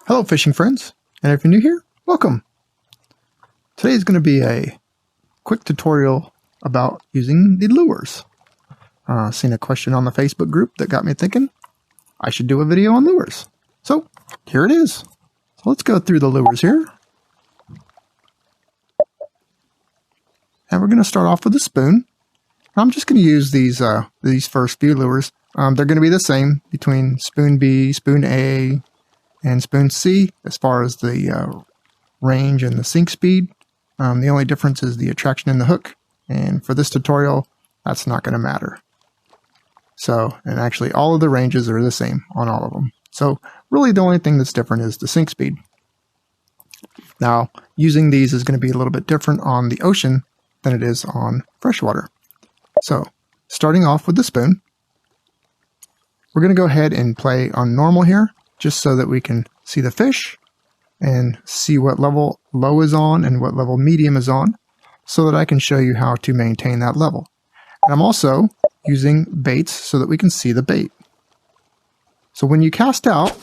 Hello fishing friends, and if you're new here, welcome. Today is going to be a quick tutorial about using the lures. Seen a question on the Facebook group that got me thinking I should do a video on lures. So here it is. So let's go through the lures here. And we're going to start off with a spoon. I'm just going to use these first few lures. They're going to be the same between spoon B, spoon A, and spoon C as far as the range and the sink speed. The only difference is the attraction in the hook, and for this tutorial that's not going to matter. So, and actually all of the ranges are the same on all of them. So really the only thing that's different is the sink speed. Now using these is going to be a little bit different on the ocean than it is on freshwater. So starting off with the spoon, we're going to go ahead and play on normal here, just so that we can see the fish and see what level low is on and what level medium is on, so that I can show you how to maintain that level. And I'm also using baits so that we can see the bait. So when you cast out,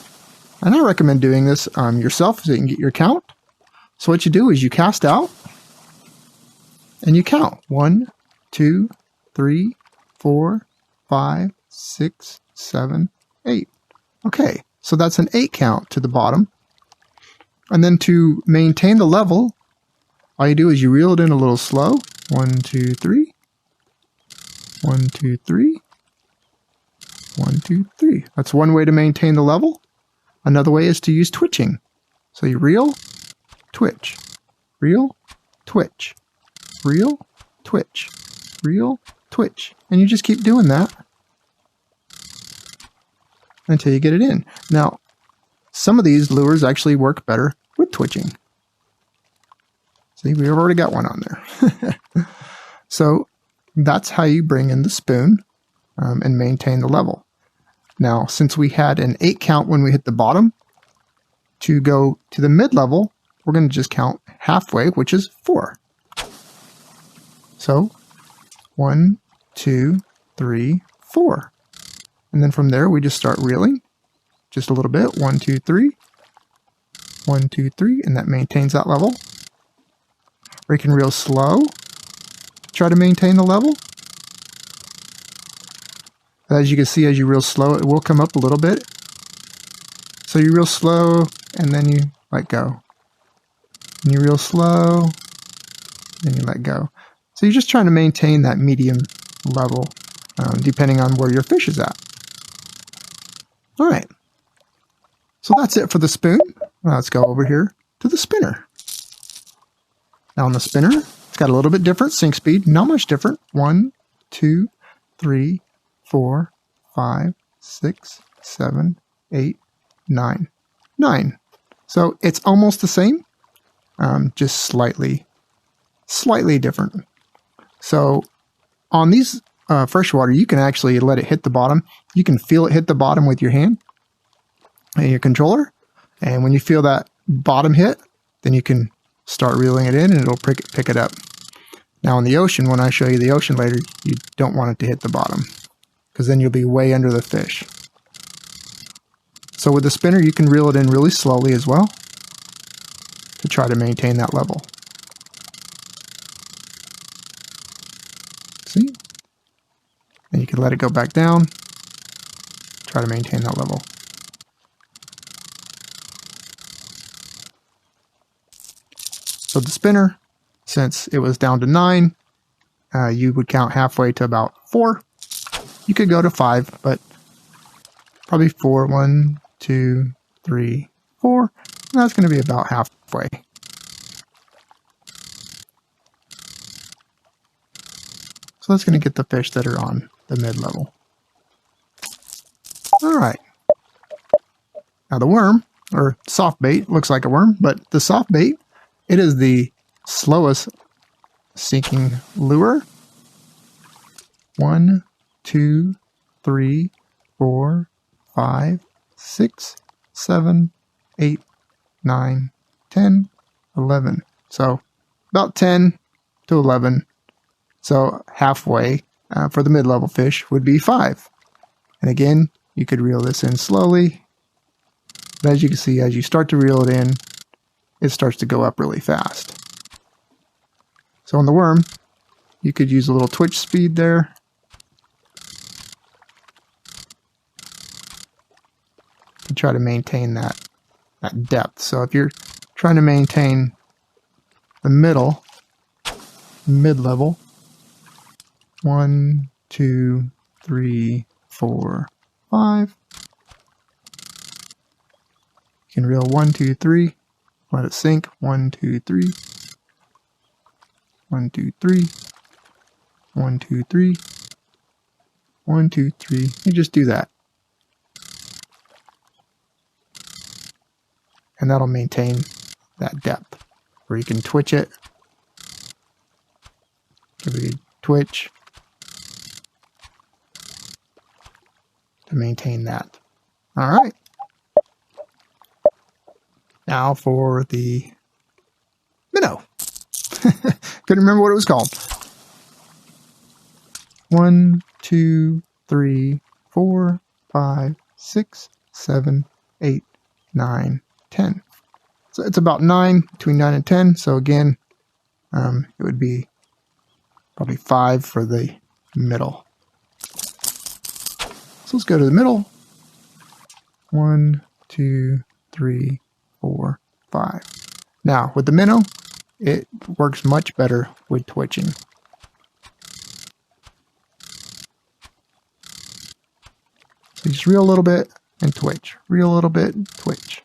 and I recommend doing this yourself so you can get your count. So what you do is you cast out and you count 1, 2, 3, 4, 5, 6, 7, 8. Okay. So that's an 8 count to the bottom. And then to maintain the level, all you do is you reel it in a little slow. 1, 2, 3. 1, 2, 3. 1, 2, 3. That's one way to maintain the level. Another way is to use twitching. So you reel, twitch, reel, twitch, reel, twitch, reel, twitch. And you just keep doing that until you get it in. Now, some of these lures actually work better with twitching. See, we've already got one on there. So that's how you bring in the spoon and maintain the level. Now, since we had an 8 count when we hit the bottom, to go to the mid-level, we're going to just count halfway, which is 4. So 1, 2, 3, 4. And then from there, we just start reeling just a little bit. 1, 2, 3. 1, 2, 3. And that maintains that level. Or you can reel slow to try to maintain the level. As you can see, as you reel slow, it will come up a little bit. So you reel slow, and then you let go. And you reel slow, and you let go. So you're just trying to maintain that medium level, depending on where your fish is at. All right, so that's it for the spoon. Let's go over here to the spinner. Now on the spinner, it's got a little bit different sink speed, not much different. 1, 2, 3, 4, 5, 6, 7, 8, 9. 9. So it's almost the same, just slightly different. So on these freshwater, you can actually let it hit the bottom. You can feel it hit the bottom with your hand and your controller. And when you feel that bottom hit, then you can start reeling it in and it'll pick it up. Now in the ocean, when I show you the ocean later, you don't want it to hit the bottom, because then you'll be way under the fish. So with the spinner, you can reel it in really slowly as well to try to maintain that level. See? And you can let it go back down, try to maintain that level. So the spinner, since it was down to 9, you would count halfway to about 4. You could go to 5, but probably 4. 1, 2, 3, 4. And that's going to be about halfway. So that's going to get the fish that are on the mid-level. All right. Now the worm, or soft bait, looks like a worm, but the soft bait, it is the slowest sinking lure. 1, 2, 3, 4, 5, 6, 7, 8, 9, 10, 11. So about 10 to 11. So halfway for the mid-level fish would be 5. And again, you could reel this in slowly But as you can see, as you start to reel it in, it starts to go up really fast. So on the worm, you could use a little twitch speed there. To try to maintain that depth. So if you're trying to maintain the mid-level, 1, 2, 3, 4, 5. You can reel 1, 2, 3. Let it sink. 1, 2, 3. 1, 2, 3. 1, 2, 3. 1, 2, 3. You just do that. And that'll maintain that depth. Or you can twitch it. Give it a twitch to maintain that. All right. Now for the minnow. Couldn't remember what it was called. 1, 2, 3, 4, 5, 6, 7, 8, 9, 10. So it's about 9, between 9 and 10. So again, it would be probably 5 for the middle. So let's go to the middle. 1, 2, 3, 4, 5. Now with the minnow, it works much better with twitching. So just reel a little bit and twitch. Reel a little bit, twitch.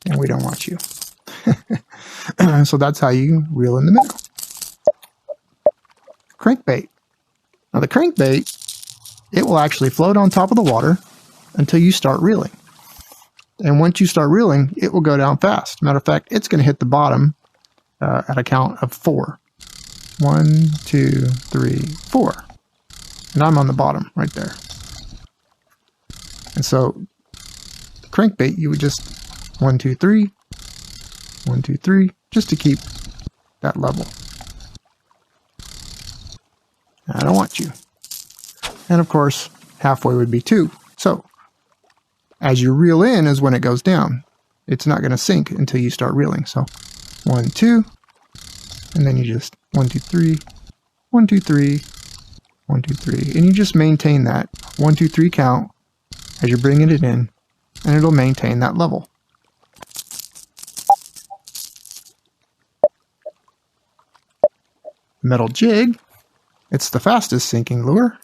And we don't want you. So that's how you reel in the minnow. Crankbait. Now the crankbait, it will actually float on top of the water until you start reeling. And once you start reeling, it will go down fast. Matter of fact, it's going to hit the bottom at a count of 4. 1, 2, 3, 4. And I'm on the bottom right there. And so the crankbait, you would just 1, 2, 3, 1, 2, 3, just to keep that level. I don't want you. And of course, halfway would be 2. So as you reel in is when it goes down. It's not going to sink until you start reeling. So 1, 2, and then you just 1, 2, 3, 1, 2, 3, 1, 2, 3, and you just maintain that 1, 2, 3 count as you're bringing it in, and it'll maintain that level. Metal jig, it's the fastest sinking lure.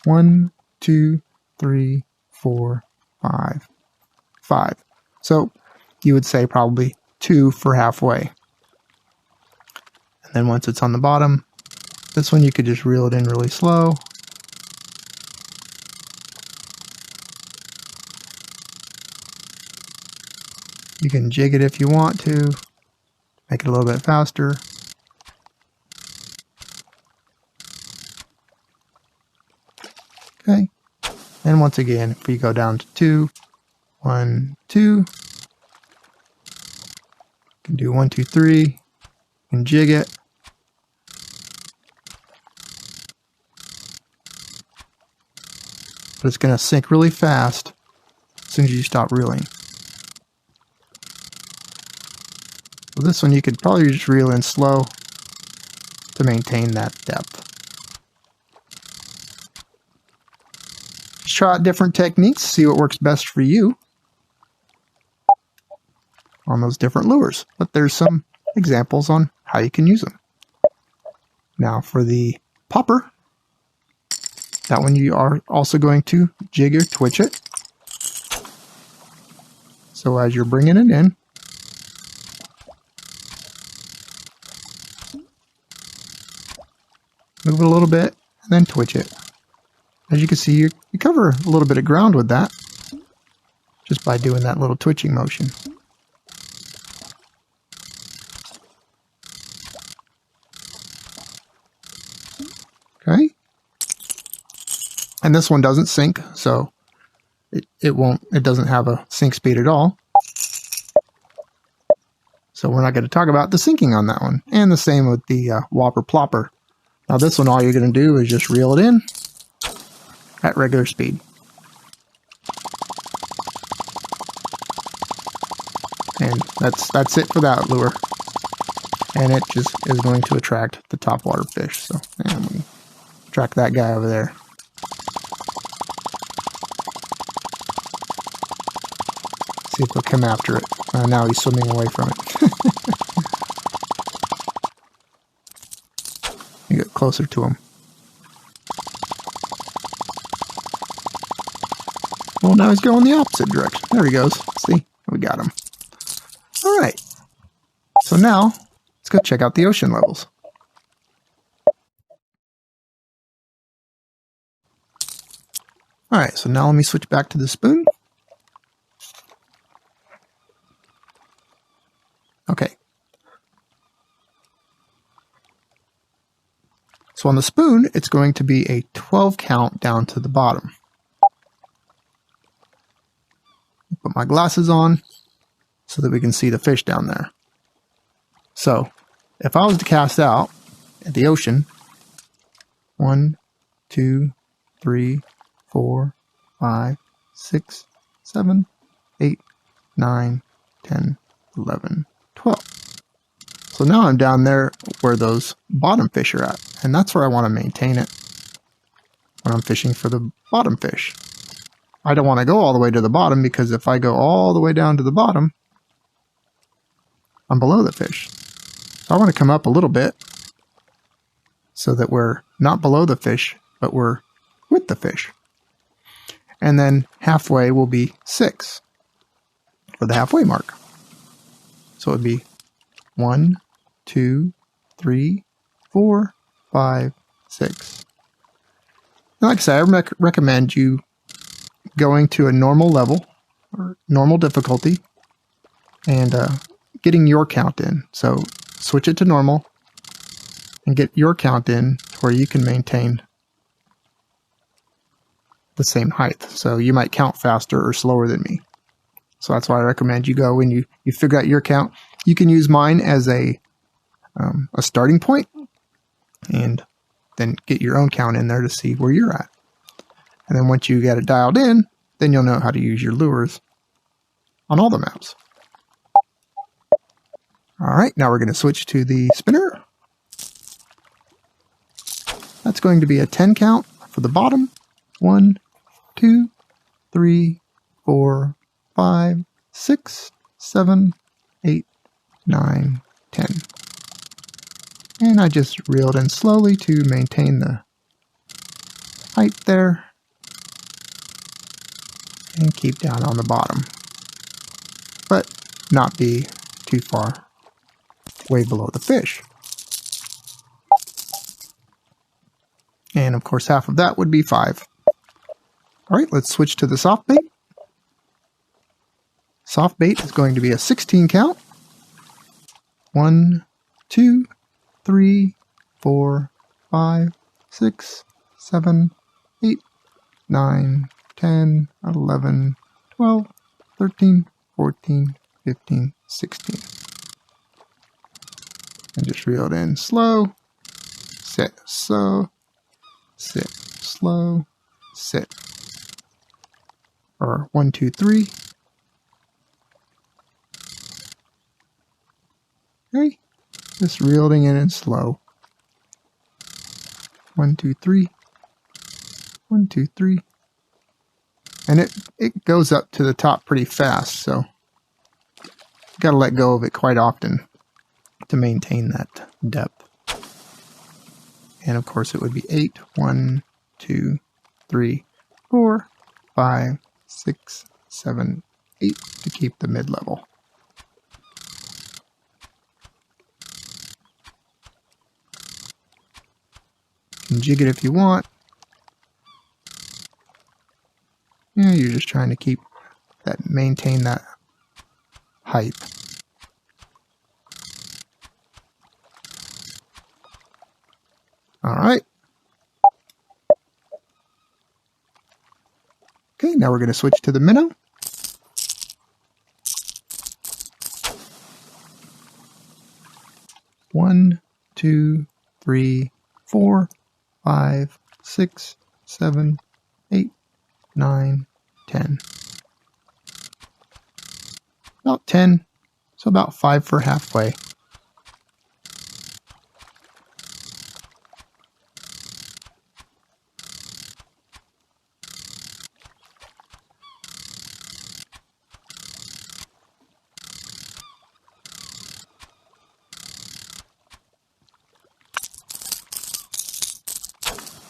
1, 2, 3, 4, 5, 5. So you would say probably 2 for halfway. And then once it's on the bottom, this one you could just reel it in really slow. You can jig it if you want to, make it a little bit faster. Okay. And once again, if we go down to 2, 1, 2, you can do 1, 2, 3, and jig it. But it's going to sink really fast as soon as you stop reeling. So this one you could probably just reel in slow to maintain that depth. Just try out different techniques, see what works best for you on those different lures. But there's some examples on how you can use them. Now for the popper, that one you are also going to jig or twitch it. So as you're bringing it in, move it a little bit and then twitch it. As you can see, you cover a little bit of ground with that just by doing that little twitching motion. Okay. And this one doesn't sink, so it doesn't have a sink speed at all. So we're not going to talk about the sinking on that one. And the same with the Whopper Plopper. Now this one, all you're going to do is just reel it in at regular speed. And that's it for that lure. And it just is going to attract the topwater fish. So and we track that guy over there. See if we'll come after it. Now he's swimming away from it. You get closer to him. Well, now he's going the opposite direction. There he goes. See? We got him. Alright. So now, let's go check out the ocean levels. Alright, so now let me switch back to the spoon. Okay. So on the spoon, it's going to be a 12 count down to the bottom. Put my glasses on so that we can see the fish down there. So, if I was to cast out at the ocean, 1, 2, 3, 4, 5, 6, 7, 8, 9, 10, 11, 12. So now I'm down there where those bottom fish are at, and that's where I want to maintain it when I'm fishing for the bottom fish. I don't want to go all the way to the bottom, because if I go all the way down to the bottom, I'm below the fish. So I want to come up a little bit so that we're not below the fish, but we're with the fish. And then halfway will be 6 for the halfway mark. So it would be 1, 2, 3, 4, 5, 6. And like I said, I recommend you going to a normal level or normal difficulty and getting your count in. So switch it to normal and get your count in where you can maintain the same height. So you might count faster or slower than me. So that's why I recommend you go when you figure out your count. You can use mine as a starting point and then get your own count in there to see where you're at. And then once you get it dialed in, then you'll know how to use your lures on all the maps. Alright, now we're going to switch to the spinner. That's going to be a 10 count for the bottom. 1, 2, 3, 4, 5, 6, 7, 8, 9, 10. And I just reeled in slowly to maintain the height there. And keep down on the bottom. But not be too far way below the fish. And of course half of that would be 5. Alright, let's switch to the soft bait. Soft bait is going to be a 16 count. 1, 2, 3, 4, 5, 6, 7, 8, 9, 10, 11, 12, 13, 14, 15, 16. And just reel it in slow, sit, slow, sit, slow, sit. Or 1, 2, 3. Okay, just reeling it in slow. 1, 2, 3. 1, 2, 3. And it goes up to the top pretty fast, so you got to let go of it quite often to maintain that depth. And of course it would be 8, 1, 2, 3, 4, 5, 6, 7, 8 to keep the mid-level. You can jig it if you want. Yeah, you're just trying to maintain that height. Alright. Okay, now we're going to switch to the minnow. 2, 3, 4, 5, 6, 7, 8, 9, 10. About 10, so about 5 for halfway.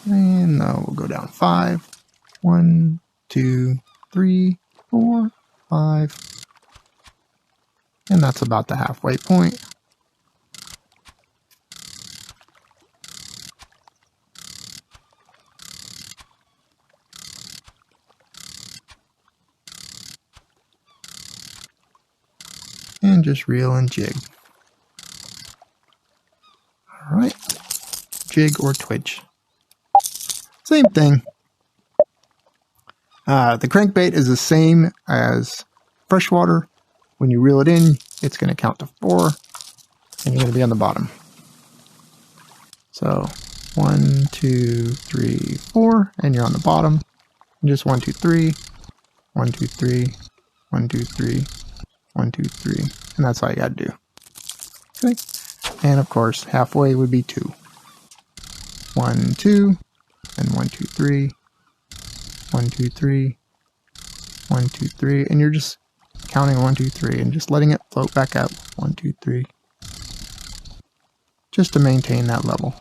And we'll go down 5. 1, 2, 3, 4, 5. And that's about the halfway point. And just reel and jig. Alright. Jig or twitch. Same thing. The crankbait is the same as freshwater. When you reel it in, it's going to count to 4, and you're going to be on the bottom. So 1, 2, 3, 4, and you're on the bottom. And just 1, 2, 3, 1, 2, 3, 1, 2, 3, 1, 2, 3, and that's all you got to do. Okay, and of course halfway would be 2. 1, 2. And 1, 2, 3, 1, 2, 3, 1, 2, 3, and you're just counting 1, 2, 3 and just letting it float back up. 1, 2, 3, just to maintain that level.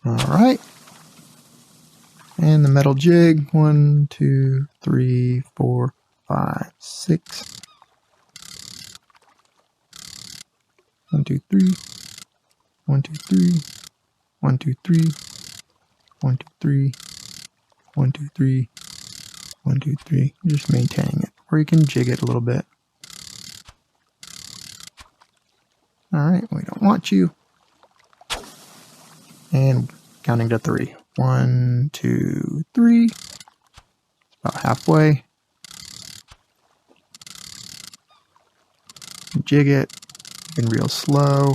All right, and the metal jig. 1, 2, 3, 4, 5, 6. 1, 2, 3, 1, 2, 3, 1, 2, 3, 1, 2, 3, 1, 2, 3, 1, 2, 3. Just maintaining it, or you can jig it a little bit. Alright, we don't want you. And counting to 3. 1, 2, 3. It's about halfway. Jig it. You can reel slow.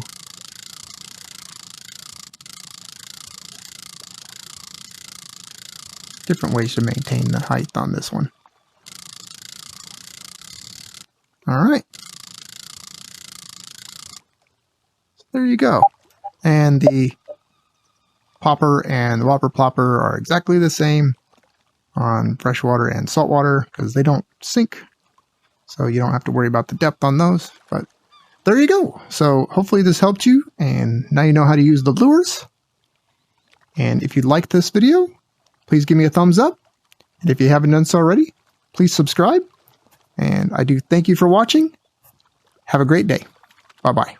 Different ways to maintain the height on this one. Alright. So there you go. And the Plopper and the Whopper Plopper are exactly the same on freshwater and saltwater because they don't sink. So you don't have to worry about the depth on those. But there you go. So hopefully this helped you, and now you know how to use the lures. And if you liked this video, please give me a thumbs up. And if you haven't done so already, please subscribe. And I do thank you for watching. Have a great day. Bye-bye.